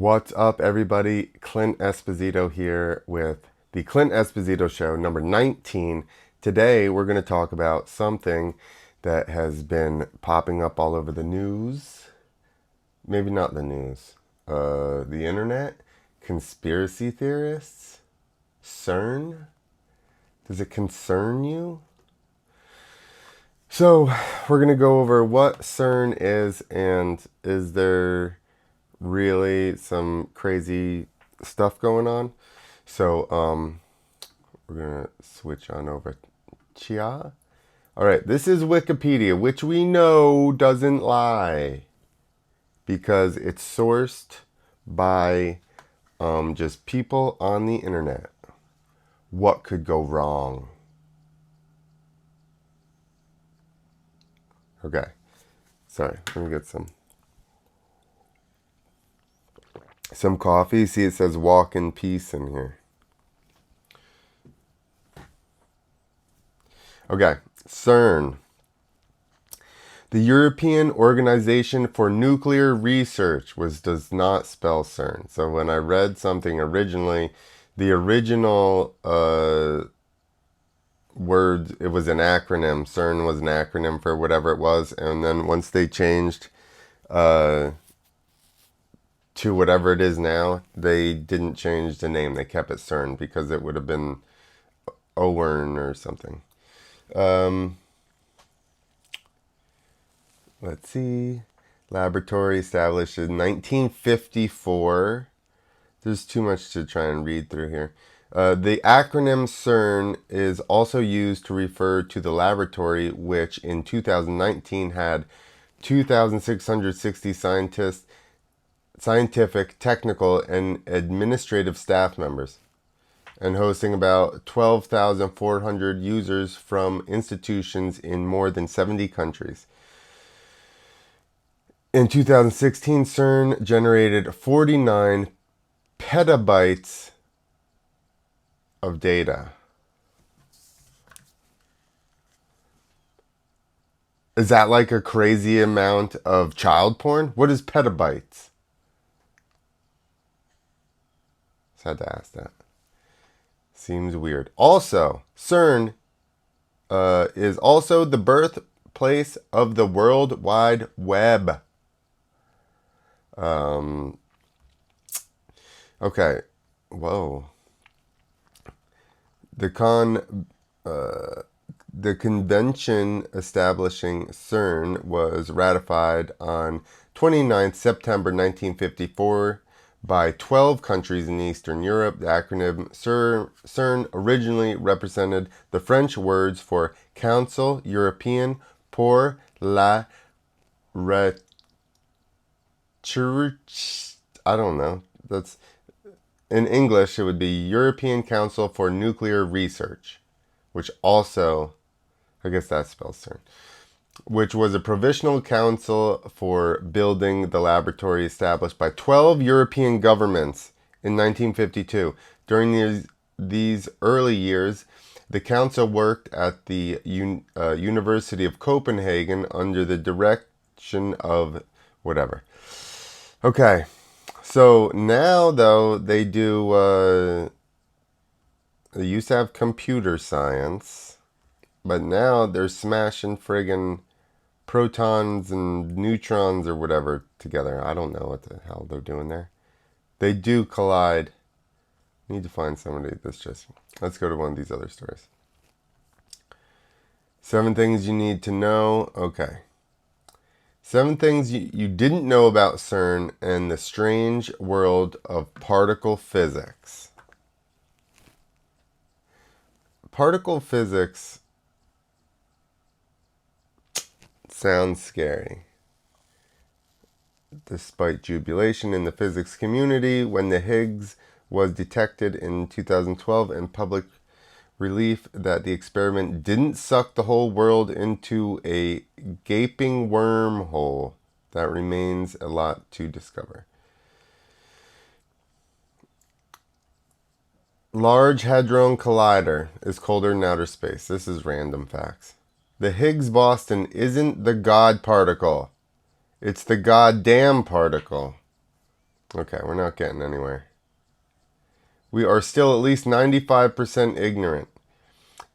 What's up, everybody? Clint Esposito here with the Clint Esposito Show, number 19. Today, we're going to talk about something that has been popping up all over the news. Maybe not the news. The internet. Conspiracy theorists. CERN. Does it concern you? So, we're going to go over what CERN is, and is there really some crazy stuff going on. So we're gonna switch on over. Chia. All right, this is Wikipedia, which we know doesn't lie because it's sourced by just people on the internet. What could go wrong? Okay, sorry, let me get some coffee. See, it says walk in peace in here. Okay, CERN. The European Organization for Nuclear Research does not spell CERN. So when I read something originally, the original word, it was an acronym. CERN was an acronym for whatever it was. And then once they changed to whatever it is now, they didn't change the name. They kept it CERN because it would have been OWERN or something. Let's see. Laboratory established in 1954. There's too much to try and read through here. The acronym CERN is also used to refer to the laboratory, which in 2019 had 2,660 scientists, scientific, technical, and administrative staff members, and hosting about 12,400 users from institutions in more than 70 countries. In 2016, CERN generated 49 petabytes of data. Is that like a crazy amount of child porn? What is petabytes? Just had to ask that. Seems weird. Also, CERN is also the birthplace of the World Wide Web. Okay. Whoa. The convention establishing CERN was ratified on 29th September 1954 by 12 countries in Eastern Europe. The acronym CERN originally represented the French words for Council Européen pour la Recherche. I don't know. That's in English, it would be European Council for Nuclear Research, which also, I guess that spells CERN, which was a provisional council for building the laboratory established by 12 European governments in 1952. During these early years, the council worked at the University of Copenhagen under the direction of whatever. Okay, so now though they do, they used to have computer science, but now they're smashing friggin' protons and neutrons or whatever together. I don't know what the hell they're doing there. They do collide. Need to find somebody that's just... Let's go to one of these other stories. 7 things you need to know. Okay. 7 things you didn't know about CERN and the strange world of particle physics. Particle physics sounds scary. Despite jubilation in the physics community when the Higgs was detected in 2012 and public relief that the experiment didn't suck the whole world into a gaping wormhole, that remains a lot to discover. Large Hadron Collider is colder than outer space. This is random facts. The Higgs boson isn't the God particle. It's the goddamn particle. Okay, we're not getting anywhere. We are still at least 95% ignorant.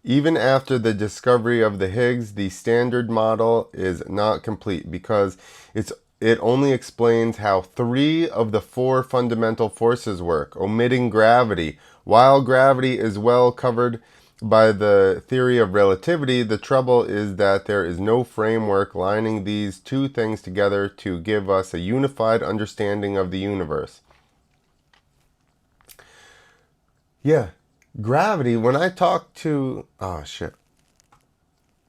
Even after the discovery of the Higgs, the Standard Model is not complete because it only explains how 3 of the 4 fundamental forces work, omitting gravity. While gravity is well covered by the theory of relativity, the trouble is that there is no framework lining these two things together to give us a unified understanding of the universe. Yeah, gravity, when I talk to... Oh, shit.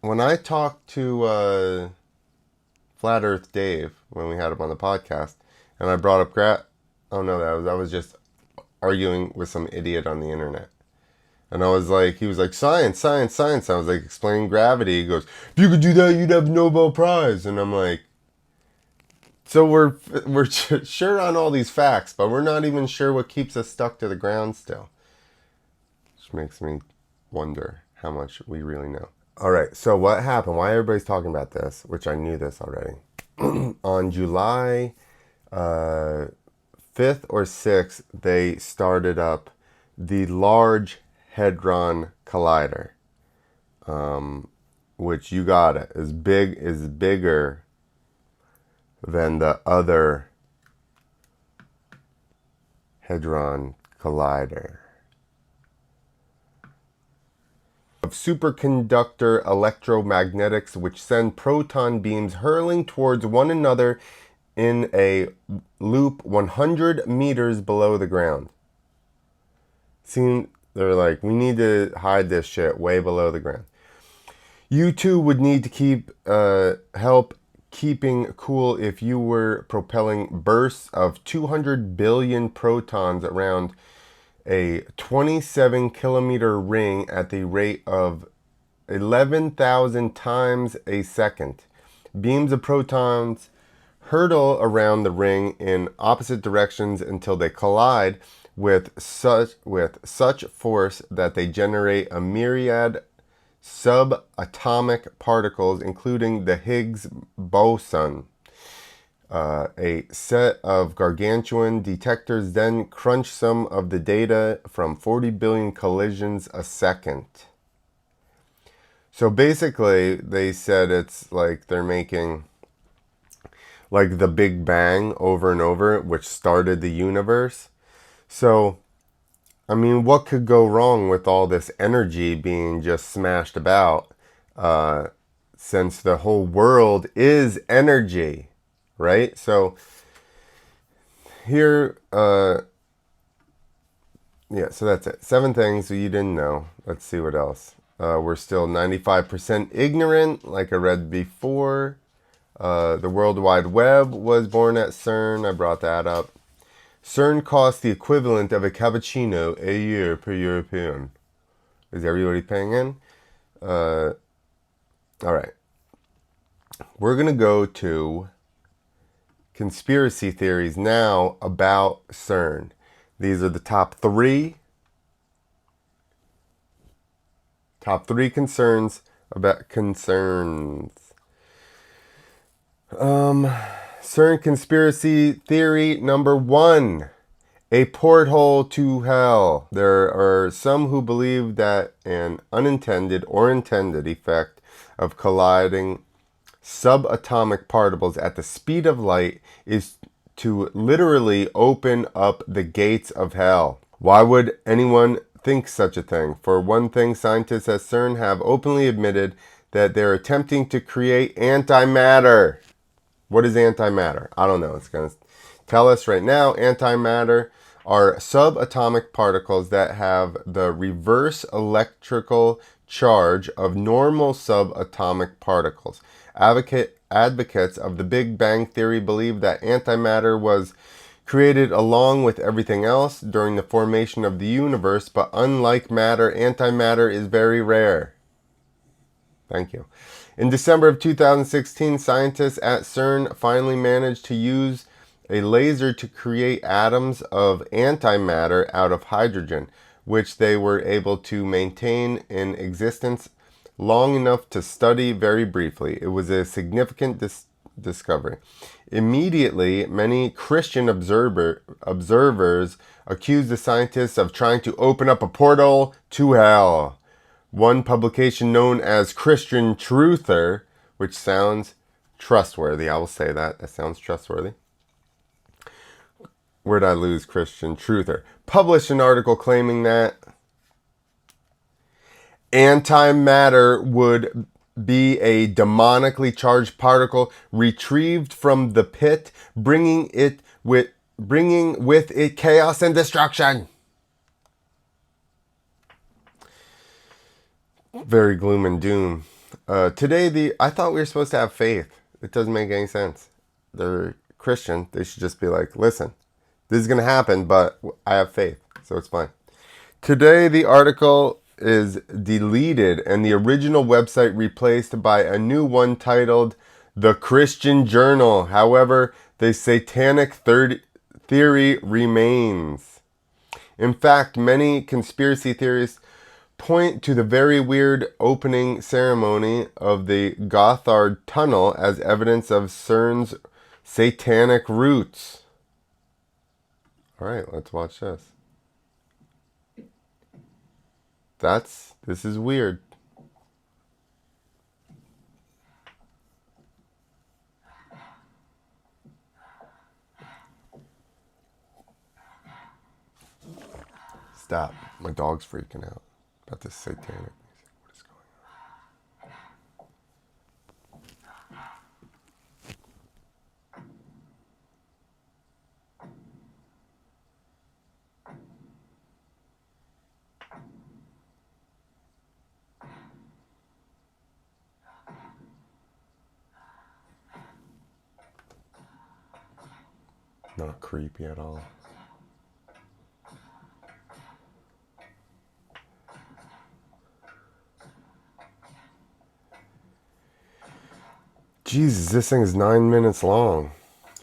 When I talked to Flat Earth Dave, when we had him on the podcast, and I brought up oh no, I was just arguing with some idiot on the internet. And I was like, he was like, science, science, science. I was like, explaining gravity. He goes, if you could do that, you'd have a Nobel Prize. And I'm like, so we're sure on all these facts, but we're not even sure what keeps us stuck to the ground still. Which makes me wonder how much we really know. All right, so what happened? Why everybody's talking about this, which I knew this already. On July 5th or 6th, they started up the Large Hadron Collider, which you got it, is bigger than the other Hadron Collider. Of superconductor electromagnetics which send proton beams hurling towards one another in a loop 100 meters below the ground. They're like, we need to hide this shit way below the ground. You too would need to keep help keeping cool if you were propelling bursts of 200 billion protons around a 27-kilometer ring at the rate of 11,000 times a second. Beams of protons hurtle around the ring in opposite directions until they collide with such force that they generate a myriad subatomic particles, including the Higgs boson. A set of gargantuan detectors then crunch some of the data from 40 billion collisions a second. So basically, they said it's like they're making like the Big Bang over and over, which started the universe. So, I mean, what could go wrong with all this energy being just smashed about since the whole world is energy? Right? So here, so that's it. 7 things you didn't know. Let's see what else. We're still 95% ignorant, like I read before. The World Wide Web was born at CERN. I brought that up. CERN costs the equivalent of a cappuccino a year per European. Is everybody paying in? All right. We're going to go to conspiracy theories now about CERN. These are the top 3 concerns about concerns. CERN conspiracy theory number 1, a porthole to hell. There are some who believe that an unintended or intended effect of colliding subatomic particles at the speed of light is to literally open up the gates of hell. Why would anyone think such a thing? For one thing, scientists at CERN have openly admitted that they're attempting to create antimatter. What is antimatter? I don't know. It's going to tell us right now. Antimatter are subatomic particles that have the reverse electrical charge of normal subatomic particles. Advocates of the Big Bang Theory believe that antimatter was created along with everything else during the formation of the universe, but unlike matter, antimatter is very rare. Thank you. In December of 2016, scientists at CERN finally managed to use a laser to create atoms of antimatter out of hydrogen, which they were able to maintain in existence long enough to study very briefly. It was a significant discovery. Immediately, many Christian observers accused the scientists of trying to open up a portal to hell. One publication known as Christian Truther, which sounds trustworthy. I will say that. That sounds trustworthy. Where'd I lose Christian Truther? Published an article claiming that antimatter would be a demonically charged particle retrieved from the pit, bringing with it chaos and destruction. Very gloom and doom. Today, I thought we were supposed to have faith. It doesn't make any sense. They're Christian. They should just be like, listen, this is going to happen, but I have faith, so it's fine. Today, the article is deleted and the original website replaced by a new one titled The Christian Journal. However, the satanic theory remains. In fact, many conspiracy theorists point to the very weird opening ceremony of the Gothard Tunnel as evidence of CERN's satanic roots. All right, let's watch this. This is weird. Stop. My dog's freaking out about this satanic music. What is going on? Not creepy at all. Jesus, this thing is 9 minutes long.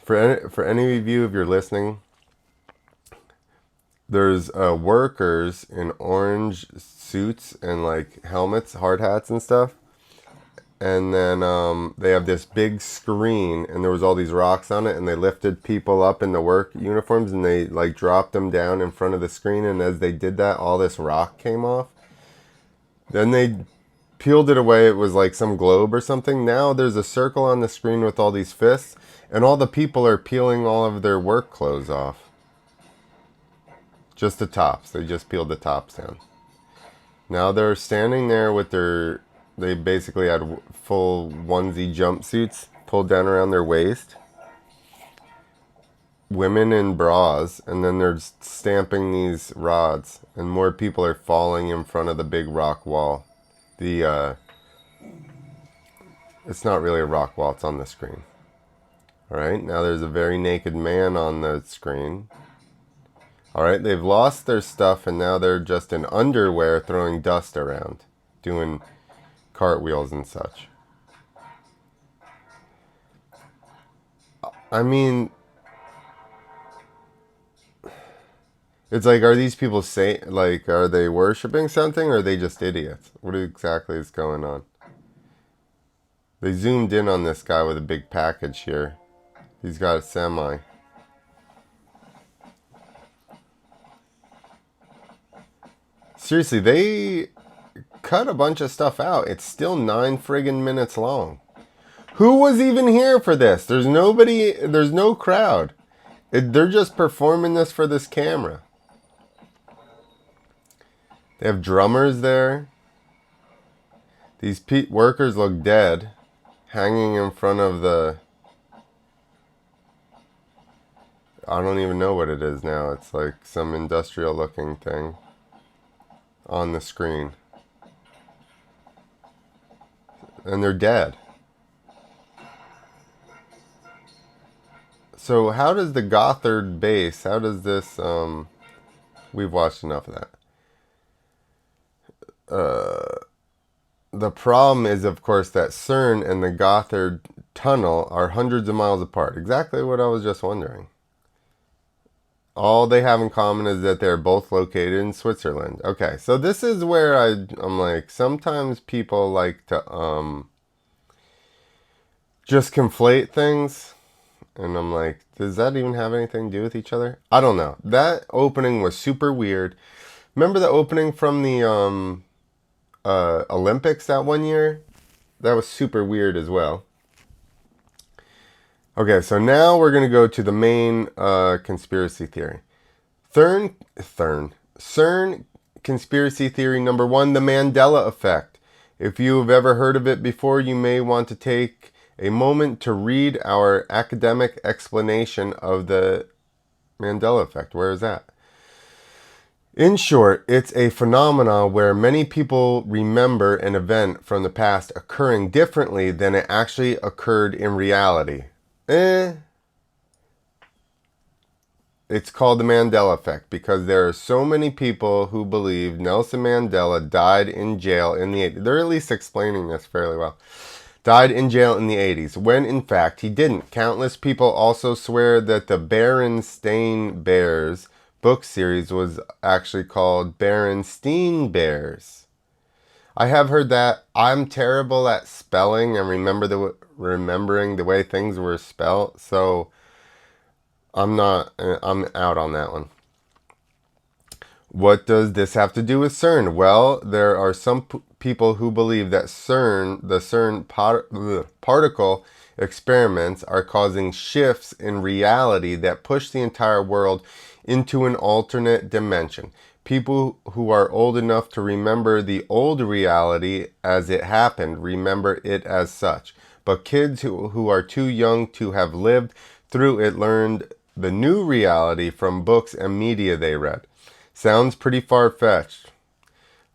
For any of you, if you're listening, there's workers in orange suits and like helmets, hard hats and stuff. And then they have this big screen and there was all these rocks on it and they lifted people up in the work uniforms and they like dropped them down in front of the screen, and as they did that, all this rock came off. Then they peeled it away. It was like some globe or something. Now there's a circle on the screen with all these fists, and all the people are peeling all of their work clothes off. Just the tops. They just peeled the tops down. Now they're standing there with they basically had full onesie jumpsuits pulled down around their waist. Women in bras, and then they're stamping these rods, and more people are falling in front of the big rock wall. It's not really a rock wall, it's on the screen. Alright, now there's a very naked man on the screen. Alright, they've lost their stuff and now they're just in underwear throwing dust around, doing cartwheels and such. I mean, it's like, are these people are they worshiping something, or are they just idiots? What exactly is going on? They zoomed in on this guy with a big package here. He's got a semi. Seriously, they cut a bunch of stuff out. It's still 9 friggin' minutes long. Who was even here for this? There's nobody, there's no crowd. They're just performing this for this camera. They have drummers there. These workers look dead, hanging in front of the... I don't even know what it is now. It's like some industrial looking thing on the screen. And they're dead. So how does the Gothard base, how does this... we've watched enough of that. The problem is, of course, that CERN and the Gothard Tunnel are hundreds of miles apart. Exactly what I was just wondering. All they have in common is that they're both located in Switzerland. Okay, so this is where I'm like, sometimes people like to just conflate things. And I'm like, does that even have anything to do with each other? I don't know. That opening was super weird. Remember the opening from the Olympics that one year? That was super weird as well. Okay, so now we're going to go to the main conspiracy theory. CERN conspiracy theory number one, the Mandela effect. If you have ever heard of it before, you may want to take a moment to read our academic explanation of the Mandela effect. Where is that? In short, it's a phenomenon where many people remember an event from the past occurring differently than it actually occurred in reality. It's called the Mandela effect because there are so many people who believe Nelson Mandela died in jail in the 80s. They're at least explaining this fairly well. Died in jail in the 80s, when in fact he didn't. Countless people also swear that the Berenstain Bears book series was actually called Berenstein Bears. I have heard that. I'm terrible at spelling and remembering the way things were spelled, so I'm out on that one. What does this have to do with CERN? Well, there are some people who believe that the CERN particle experiments are causing shifts in reality that push the entire world into an alternate dimension. People who are old enough to remember the old reality as it happened remember it as such. But kids who are too young to have lived through it learned the new reality from books and media they read. Sounds pretty far-fetched.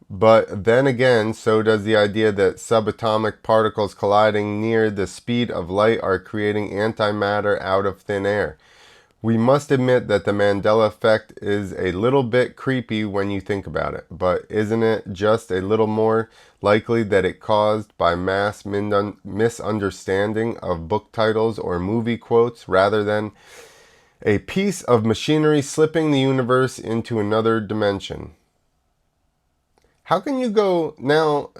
But then again, so does the idea that subatomic particles colliding near the speed of light are creating antimatter out of thin air. We must admit that the Mandela effect is a little bit creepy when you think about it, but isn't it just a little more likely that it caused by mass misunderstanding of book titles or movie quotes rather than a piece of machinery slipping the universe into another dimension? How can you go now?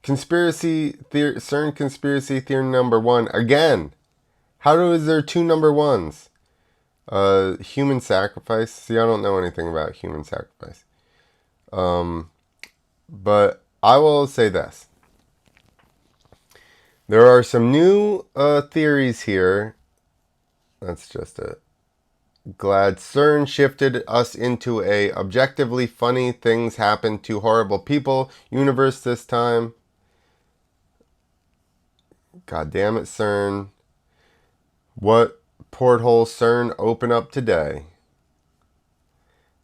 CERN conspiracy theory number one again. Is there two number ones? Human sacrifice. See, I don't know anything about human sacrifice. But I will say this. There are some new theories here. That's just it. Glad CERN shifted us into a objectively funny things happen to horrible people universe this time. God damn it, CERN. What porthole CERN open up today?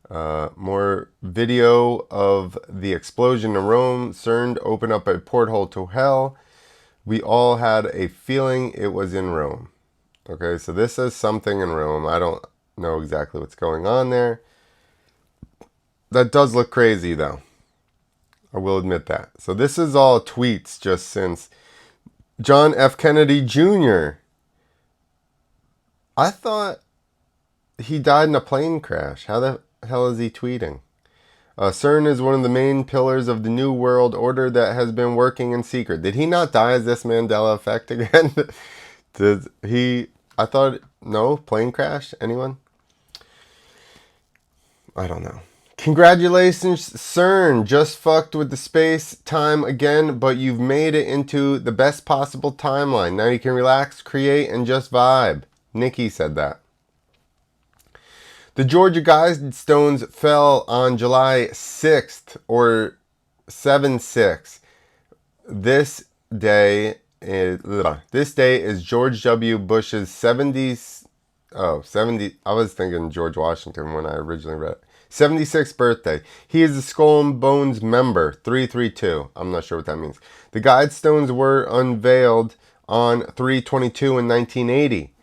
More video of the explosion in Rome. CERN opened up a porthole to hell. We all had a feeling it was in Rome. Okay, so this is something in Rome. I don't know exactly what's going on there. That does look crazy, though. I will admit that. So this is all tweets just since John F. Kennedy Jr. I thought he died in a plane crash. How the hell is he tweeting? CERN is one of the main pillars of the New World Order that has been working in secret. Did he not die as this Mandela effect again? Did he... I thought... No? Plane crash? Anyone? I don't know. Congratulations, CERN. Just fucked with the space-time again, but you've made it into the best possible timeline. Now you can relax, create, and just vibe. Nikki said that. The Georgia Guidestones fell on July 6th, or 7/6. This day is George W. Bush's 70s. Oh, 70. I was thinking George Washington when I originally read it. 76th birthday. He is a Skull and Bones member, 332. I'm not sure what that means. The Guidestones were unveiled on 3/22 in 1980.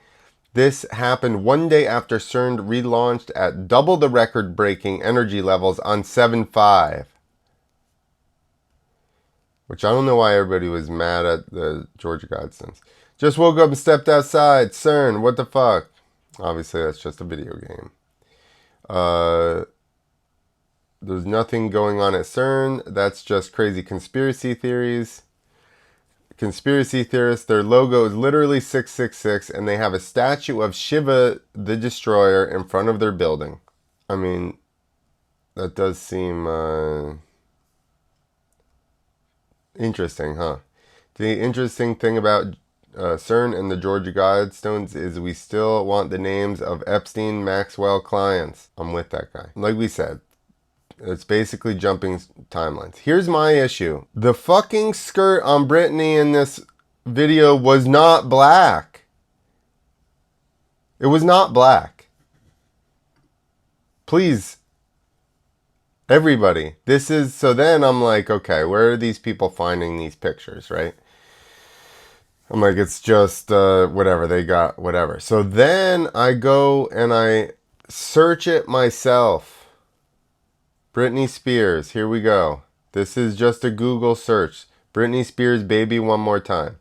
This happened one day after CERN relaunched at double the record-breaking energy levels on 7/5. Which I don't know why everybody was mad at the Georgia Guidestones. Just woke up and stepped outside. CERN, what the fuck? Obviously, that's just a video game. There's nothing going on at CERN. That's just crazy conspiracy theories. conspiracy theorists. Their logo is literally 666, and they have a statue of Shiva the Destroyer in front of their building. I mean, that does seem interesting, huh? The interesting thing about CERN and the Georgia Guidestones is we still want the names of Epstein Maxwell clients. I'm with that guy. Like we said, it's basically jumping timelines. Here's my issue. The fucking skirt on Britney in this video was not black. It was not black. Please, everybody. This is, so then I'm like, okay, where are these people finding these pictures, right? I'm like, it's just whatever, they got whatever. So then I go and I search it myself. Britney Spears, here we go. This is just a Google search. Britney Spears, baby one more time.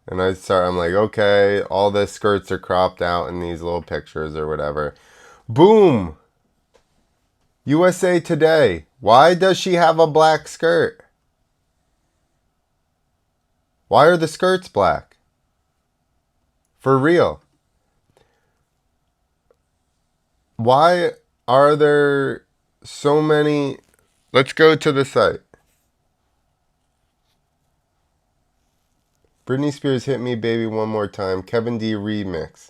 And I'm like, okay, all the skirts are cropped out in these little pictures or whatever. Boom! USA Today. Why does she have a black skirt? Why are the skirts black? For real. Why are there so many? Let's go to the site. Britney Spears, Hit Me Baby One More Time. Kevin D remix.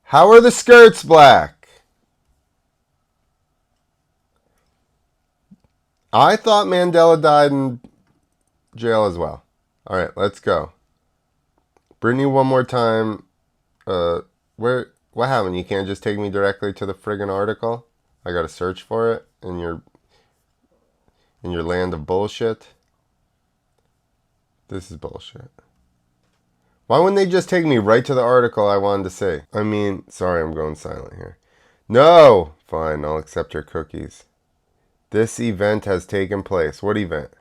How are the skirts black? I thought Mandela died in jail as well. All right, let's go. Britney One More Time. What happened? You can't just take me directly to the friggin' article? I gotta search for it in your land of bullshit. This is bullshit. Why wouldn't they just take me right to the article I wanted to see? I mean, sorry, I'm going silent here. No! Fine, I'll accept your cookies. This event has taken place. What event?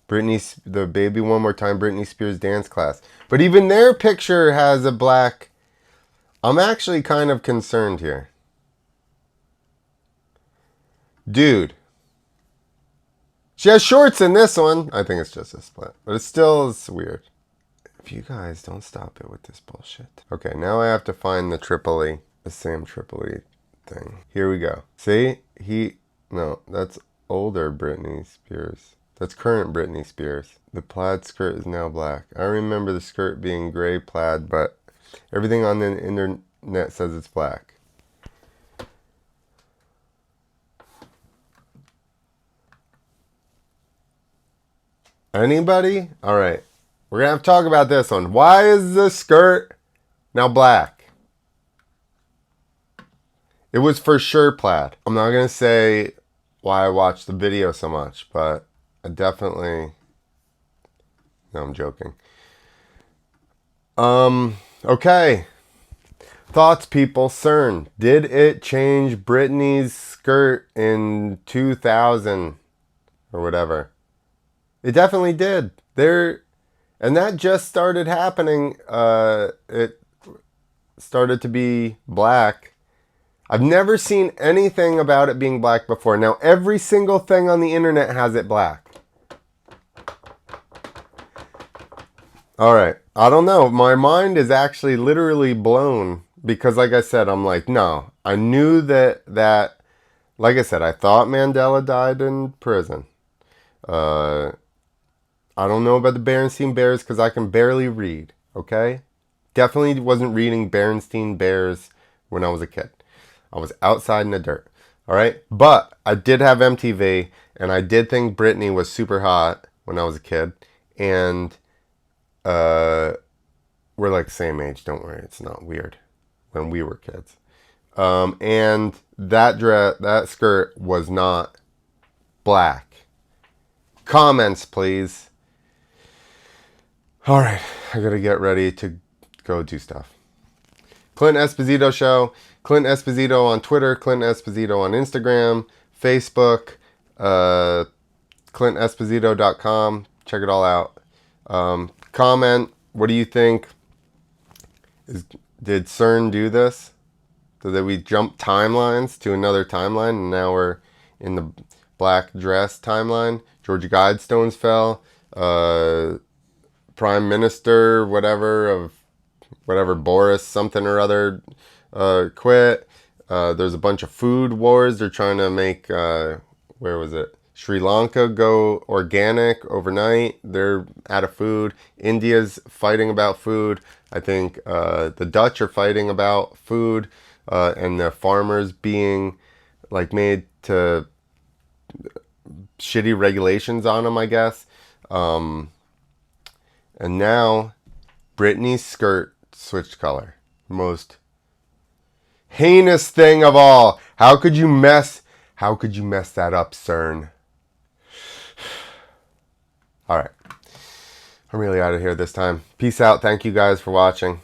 The Baby One More Time Britney Spears dance class. But even their picture has a black. I'm actually kind of concerned here. Dude. She has shorts in this one. I think it's just a split. But it's weird. If you guys don't stop it with this bullshit. Okay, now I have to find the Sam Tripoli thing. Here we go. See? No, that's older Britney Spears. That's current Britney Spears. The plaid skirt is now black. I remember the skirt being gray plaid, but everything on the internet says it's black. Anybody? All right. We're going to have to talk about this one. Why is the skirt now black? It was for sure plaid. I'm not going to say why I watched the video so much, but I definitely... No, I'm joking. Okay. Thoughts, people. CERN. Did it change Britney's skirt in 2000 or whatever? It definitely did. And that just started happening. It started to be black. I've never seen anything about it being black before. Now, every single thing on the internet has it black. All right. I don't know. My mind is actually literally blown because, like I said, I'm like, no. I knew that like I said, I thought Mandela died in prison. I don't know about the Berenstain Bears because I can barely read, okay? Definitely wasn't reading Berenstain Bears when I was a kid. I was outside in the dirt, all right? But I did have MTV, and I did think Britney was super hot when I was a kid. And we're like the same age, don't worry. It's not weird when we were kids. And that skirt was not black. Comments, please. All right, I gotta get ready to go do stuff. Clint Esposito Show. Clint Esposito on Twitter. Clint Esposito on Instagram. Facebook. ClintEsposito.com. Check it all out. Comment. What do you think? Did CERN do this? Did we jump timelines to another timeline and now we're in the black dress timeline. Georgia Guidestones fell. Prime Minister, whatever, Boris something or other, quit. There's a bunch of food wars. They're trying to make, where was it? Sri Lanka go organic overnight. They're out of food. India's fighting about food. I think the Dutch are fighting about food, and the farmers being like made to shitty regulations on them, I guess. And now Britney's skirt switched color. Most heinous thing of all. How could you mess that up, CERN? All right. I'm really out of here this time. Peace out. Thank you guys for watching.